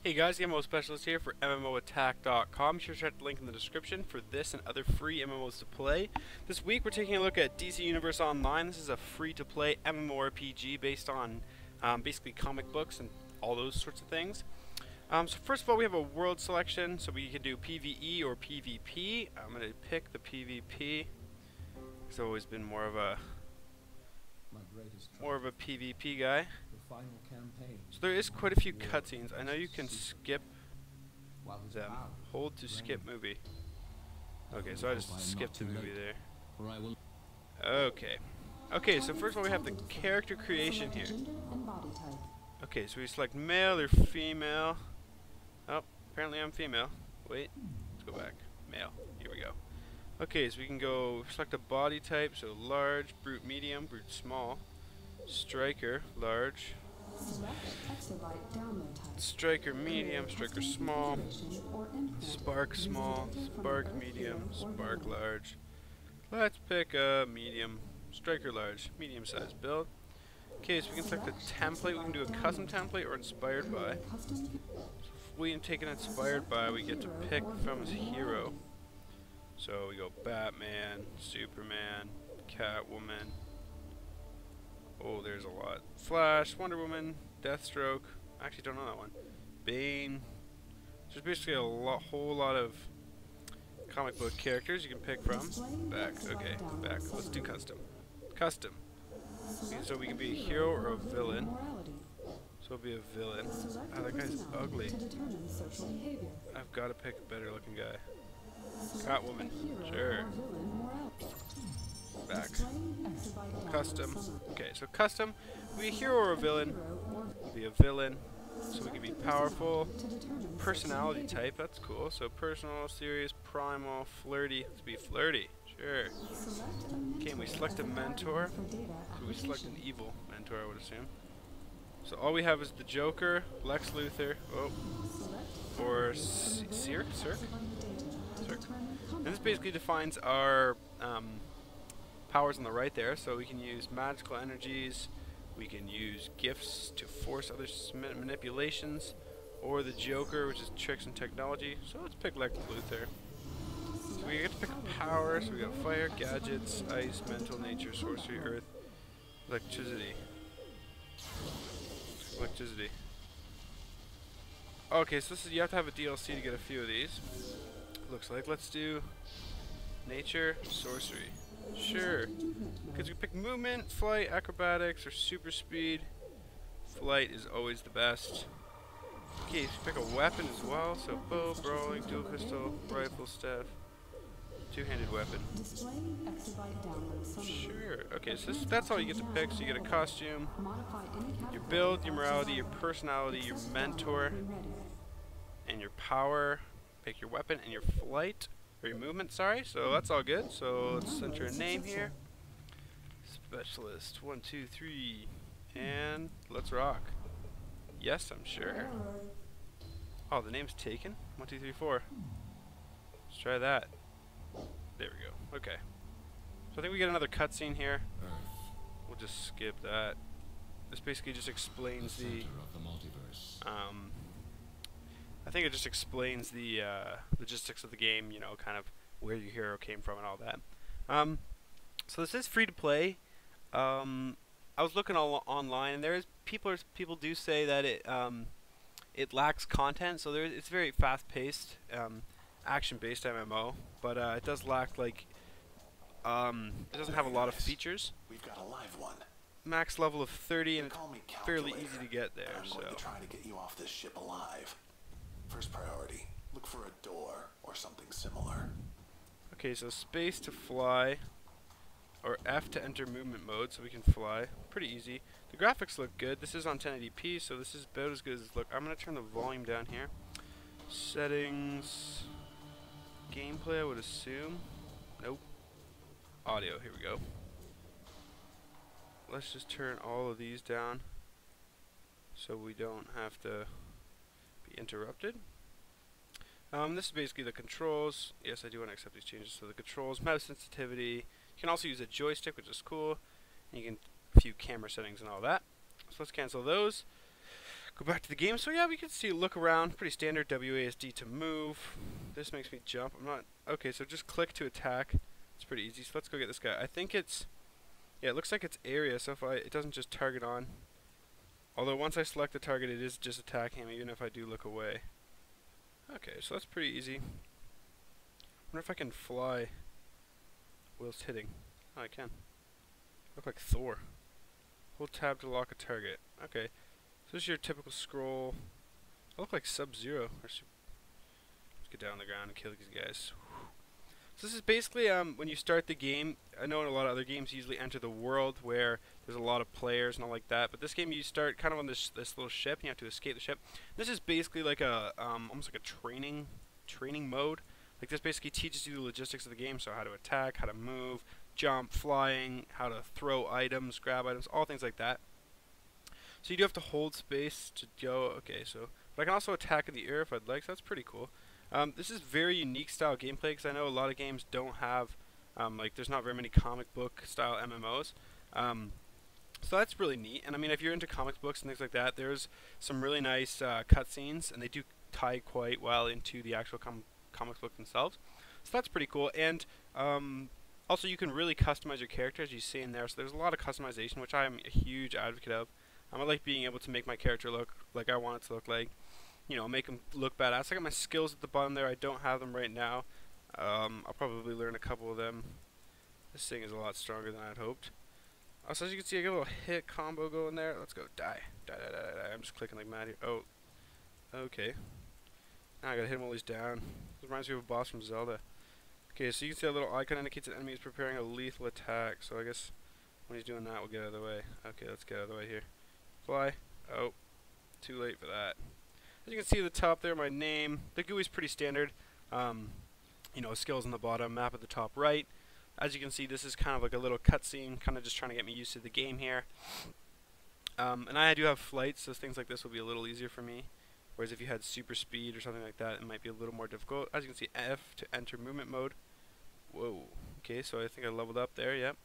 Hey guys, the MMOSpecialist here for MMOattack.com. Be sure to check the link in the description for this and other free MMOs to play. This week we're taking a look at DC Universe Online. This is a free-to-play MMORPG based on basically comic books and all those sorts of things. So first of all, we have a world selection, so we can do PvE or PvP. I'm going to pick the PvP. It's always been more of a PvP guy. So there is quite a few cutscenes. I know you can skip them. Hold to skip movie. Okay, so I just skipped the movie there. Okay. Okay, so first of all we have the character creation here. Okay, so we select male or female. Oh, apparently I'm female. Wait, let's go back. Male. Here we go. Okay, so we can go select a body type, so large, brute medium, brute small, striker, large, striker medium, striker small, spark small, spark medium, spark large. Let's pick a medium, striker large, medium sized build. Okay, so we can select a template. We can do a custom template or inspired by. So if we take an inspired by, we get to pick from his hero. So we go Batman, Superman, Catwoman. Oh, there's a lot. Flash, Wonder Woman, Deathstroke. I actually don't know that one. Bane. There's basically a whole lot of comic book characters you can pick from. Back. Okay, back. Let's do custom. Custom. Okay, so we can be a hero or a villain. So we'll be a villain. Ah, that guy's ugly. I've got to pick a better looking guy. Catwoman. Sure. Back. Custom. Okay, so custom. Be a hero or a villain. Be a villain. So we can be powerful. Personality type. That's cool. So personal, serious, primal, flirty. Let's be flirty. Sure. Okay, and we select a mentor. So we select an evil mentor, I would assume. So all we have is the Joker, Lex Luthor, or Cirque? And this basically defines our powers on the right there. So we can use magical energies, we can use gifts to force other manipulations, or the Joker, which is tricks and technology. So let's pick Lex Luthor. So we get to pick a power, so we got fire, gadgets, ice, mental, nature, sorcery, earth, electricity. Electricity. Okay, so this is, you have to have a DLC to get a few of these. Looks like. Let's do nature, sorcery. Sure. Because we pick movement, flight, acrobatics, or super speed. Flight is always the best. Okay, so pick a weapon as well. So bow, brawling, dual pistol, rifle, staff, two-handed weapon. Sure. Okay, so that's all you get to pick. So you get a costume, your build, your morality, your personality, your mentor, and your power. Pick your weapon and your flight, or your movement, sorry. So that's all good. So let's enter a name here. Specialist, 1, 2, 3, and let's rock. Yes, I'm sure. Oh, the name's taken? 1, 2, 3, 4. Let's try that. There we go. Okay. So I think we get another cutscene here. We'll just skip that. This basically just explains the I think it just explains the logistics of the game, you know, kind of where your hero came from and all that. So this is free to play. I was looking online, and there is people do say that it lacks content. So it's very fast-paced, action-based MMO, but it does lack like it doesn't have a lot of features. We've got a live one. Max level of 30, and it's fairly easy to get there. I'm going to try to get you off this ship alive. First priority, look for a door or something similar. Okay, so space to fly, or F to enter movement mode, so we can fly. Pretty easy. The graphics look good. This is on 1080p, so this is about as good as it looks. I'm going to turn the volume down here. Settings, gameplay, I would assume. Nope. Audio, here we go. Let's just turn all of these down so we don't have to be interrupted. This is basically the controls. Yes, I do want to accept these changes. So the controls, mouse sensitivity. You can also use a joystick, which is cool. And you can a few camera settings and all that. So let's cancel those. Go back to the game. So yeah, we can see look around. Pretty standard. WASD to move. This makes me jump. I'm not okay. So just click to attack. It's pretty easy. So let's go get this guy. I think it's yeah. It looks like it's area. So if it doesn't just target on. Although once I select the target, it is just attacking him, even if I do look away. Okay, so that's pretty easy. Wonder if I can fly whilst hitting. Oh, I can. Look like Thor. Hold tab to lock a target. Okay. So this is your typical scroll. I look like Sub-Zero. Let's get down on the ground and kill these guys. So this is basically when you start the game. I know in a lot of other games you usually enter the world where there's a lot of players and all like that. But this game you start kind of on this little ship. And you have to escape the ship. This is basically like a almost like a training mode. Like this basically teaches you the logistics of the game. So how to attack, how to move, jump, flying, how to throw items, grab items, all things like that. So you do have to hold space to go. Okay, so but I can also attack in the air if I'd like. So that's pretty cool. This is very unique style gameplay because I know a lot of games don't have like there's not very many comic book style MMOs. So that's really neat. And I mean, if you're into comic books and things like that, there's some really nice cutscenes, and they do tie quite well into the actual comic book themselves. So that's pretty cool. And also, you can really customize your character, as you see in there. So there's a lot of customization, which I am a huge advocate of. I like being able to make my character look like I want it to look like. You know, make them look badass. I got my skills at the bottom there. I don't have them right now. I'll probably learn a couple of them. This thing is a lot stronger than I'd hoped. Also, as you can see, I got a little hit combo going there. Let's go. Die. Die, die, die, die. I'm just clicking like mad here. Oh. Okay. Now I gotta hit him while he's down. This reminds me of a boss from Zelda. Okay, so you can see that little icon indicates an enemy is preparing a lethal attack. So I guess when he's doing that, we'll get out of the way. Okay, let's get out of the way here. Fly. Oh. Too late for that. As you can see at the top there, my name. The GUI is pretty standard. You know, skills on the bottom, map at the top right. As you can see, this is kind of like a little cutscene, kind of just trying to get me used to the game here. And I do have flight, so things like this will be a little easier for me. Whereas if you had super speed or something like that, it might be a little more difficult. As you can see, F to enter movement mode. Whoa. Okay, so I think I leveled up there, yep.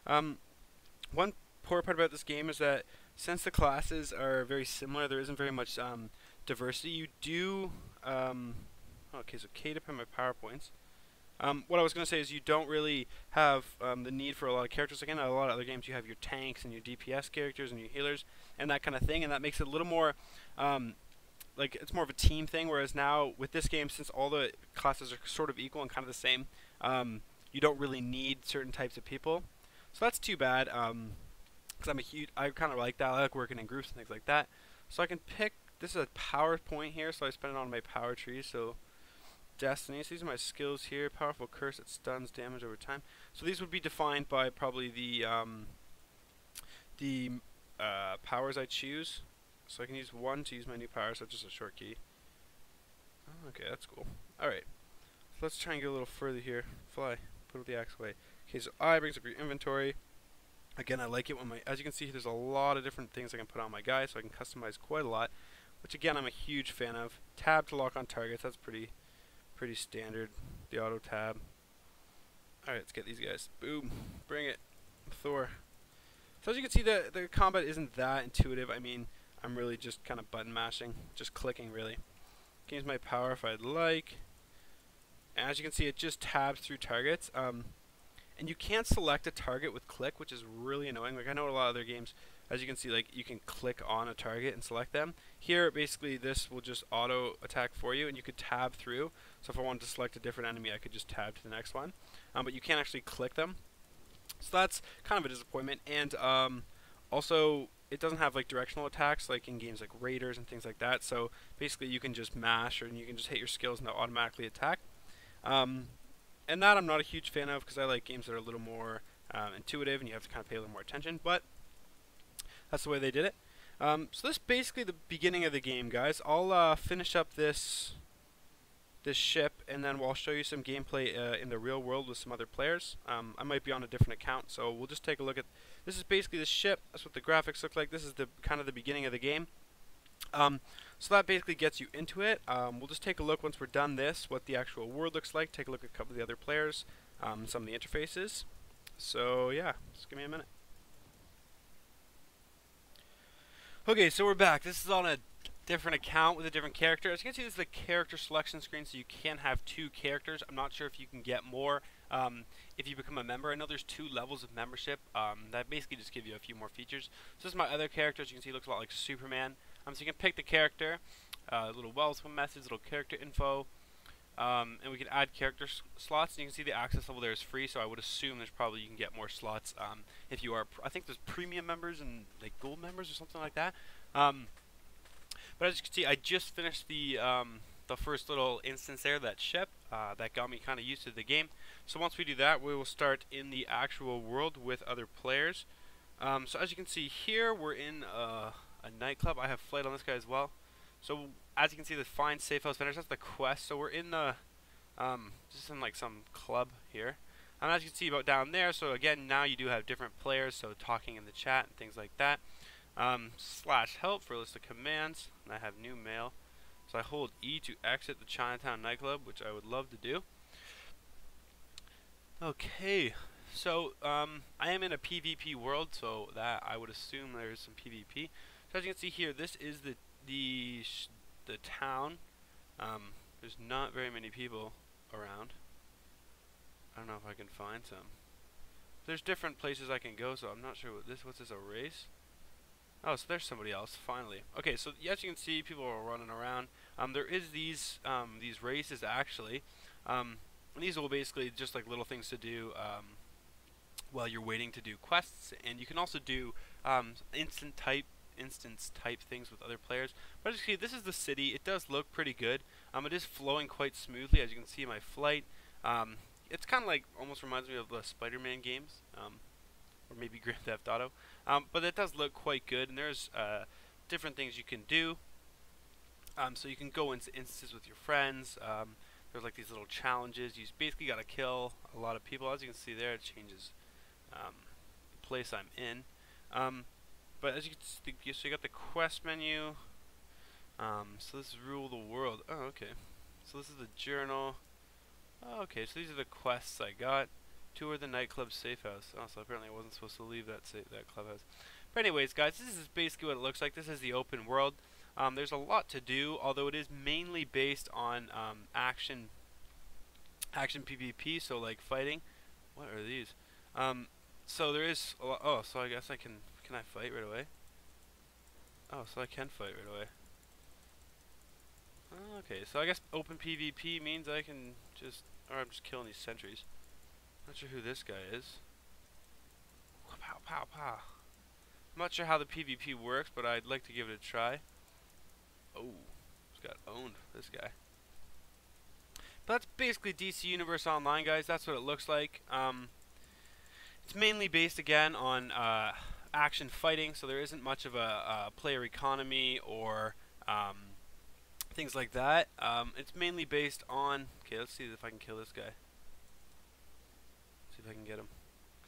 One poor part about this game is that since the classes are very similar, there isn't very much diversity. You do okay, so K to put my PowerPoints. What I was going to say is you don't really have the need for a lot of characters. Again, in a lot of other games you have your tanks and your DPS characters and your healers and that kind of thing, and that makes it a little more like it's more of a team thing. Whereas now with this game, since all the classes are sort of equal and kind of the same, you don't really need certain types of people. So that's too bad. Because I kind of like that. I like working in groups and things like that. So I can pick. This is a power point here, so I spend it on my power tree. So Destiny. So these are my skills here. Powerful curse that stuns damage over time. So these would be defined by probably the powers I choose. So I can use one to use my new power. So just a short key. Oh, okay, that's cool. All right. So let's try and go a little further here. Fly. Put the axe away. Okay, so I brings up your inventory. Again, I like it when as you can see, there's a lot of different things I can put on my guy, so I can customize quite a lot, which again, I'm a huge fan of. Tab to lock on targets, that's pretty standard, the auto tab. Alright, let's get these guys. Boom. Bring it. Thor. So as you can see, the combat isn't that intuitive. I mean, I'm really just kind of button mashing, just clicking really. Can use my power if I'd like. And as you can see, it just tabs through targets. And you can't select a target with click, which is really annoying. Like I know a lot of other games, as you can see, like you can click on a target and select them. Here, basically, this will just auto attack for you, and you could tab through. So if I wanted to select a different enemy, I could just tab to the next one. But you can't actually click them. So that's kind of a disappointment. And also, it doesn't have like directional attacks like in games like Raiders and things like that. So basically, you can just mash, or you can just hit your skills and they'll automatically attack. And that I'm not a huge fan of because I like games that are a little more intuitive and you have to kind of pay a little more attention, but that's the way they did it. So this is basically the beginning of the game, guys. I'll finish up this ship and then I'll show you some gameplay in the real world with some other players. I might be on a different account, so we'll just take a look at this. Is basically the ship. That's what the graphics look like. This is the kind of the beginning of the game. So that basically gets you into it. We'll just take a look once we're done this, what the actual world looks like, take a look at a couple of the other players, some of the interfaces. So yeah, just give me a minute. Okay, so we're back. This is on a different account with a different character. As you can see, this is the character selection screen, so you can have 2 characters. I'm not sure if you can get more if you become a member. I know there's 2 levels of membership that basically just give you a few more features. So this is my other character. As you can see, he looks a lot like Superman. So you can pick the character, little welcome message, little character info, and we can add character slots. And you can see the access level there is free, so I would assume there's probably you can get more slots if you are. I think there's premium members and like gold members or something like that. But as you can see, I just finished the first little instance there, that ship, that got me kind of used to the game. So once we do that, we will start in the actual world with other players. So as you can see here, we're in a nightclub. I have flight on this guy as well. So as you can see, the find safe house vendors, that's the quest. So we're in the just in like some club here. And as you can see about down there, so again, now you do have different players, so talking in the chat and things like that. /help for a list of commands, and I have new mail. So I hold E to exit the Chinatown nightclub, which I would love to do. Okay, so I am in a PvP world, so that I would assume there is some PvP. So as you can see here, this is the town. There's not very many people around. I don't know if I can find some. There's different places I can go, so I'm not sure what's this, a race? Oh, so there's somebody else, finally. Okay, so as you can see, people are running around. There is these races, actually. And these will basically just like little things to do while you're waiting to do quests. And you can also do instance type things with other players. But as you can see, this is the city. It does look pretty good. It is flowing quite smoothly, as you can see in my flight. It's kind of like, almost reminds me of the Spider-Man games. Or maybe Grand Theft Auto, but it does look quite good, and there's different things you can do. So you can go into instances with your friends. There's like these little challenges. You basically got to kill a lot of people. As you can see there, it changes the place I'm in. But as you can see, so you got the quest menu. So this is rule the world. Oh, okay. So this is the journal. Oh, okay, so these are the quests I got. Tour the nightclub safe house. Oh, so apparently I wasn't supposed to leave that clubhouse. But anyways, guys, this is basically what it looks like. This is the open world. There's a lot to do, although it is mainly based on action PvP, so like fighting. What are these? So there is a lot. Oh, so I guess I can I fight right away? Oh, so I can fight right away. Okay, so I guess open PvP means I can just, or I'm just killing these sentries. Not sure who this guy is. Pow, pow, pow. I'm not sure how the PvP works, but I'd like to give it a try. Oh, just got owned, this guy. But that's basically DC Universe Online, guys. That's what it looks like. It's mainly based, again, on action fighting, so there isn't much of a player economy or things like that. It's mainly based on... Okay, let's see if I can kill this guy. See if I can get him.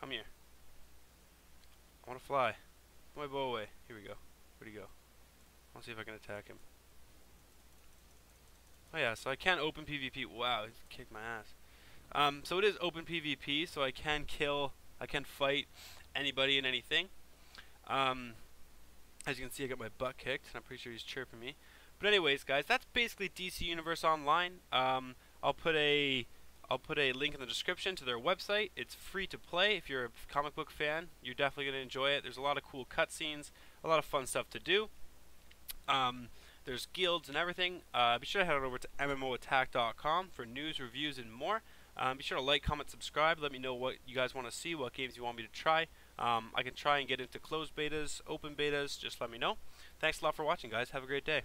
Come here. I want to fly. Put my bow away. Here we go. Where'd he go? I want to see if I can attack him. Oh yeah, so I can open PvP. Wow, he kicked my ass. So it is open PvP, so I can fight anybody and anything. As you can see, I got my butt kicked, and I'm pretty sure he's chirping me. But anyways, guys, that's basically DC Universe Online. I'll put a link in the description to their website. It's free to play. If you're a comic book fan, you're definitely going to enjoy it. There's a lot of cool cutscenes, a lot of fun stuff to do. There's guilds and everything. Be sure to head over to MMOattack.com for news, reviews, and more. Be sure to like, comment, subscribe. Let me know what you guys want to see, what games you want me to try. I can try and get into closed betas, open betas. Just let me know. Thanks a lot for watching, guys. Have a great day.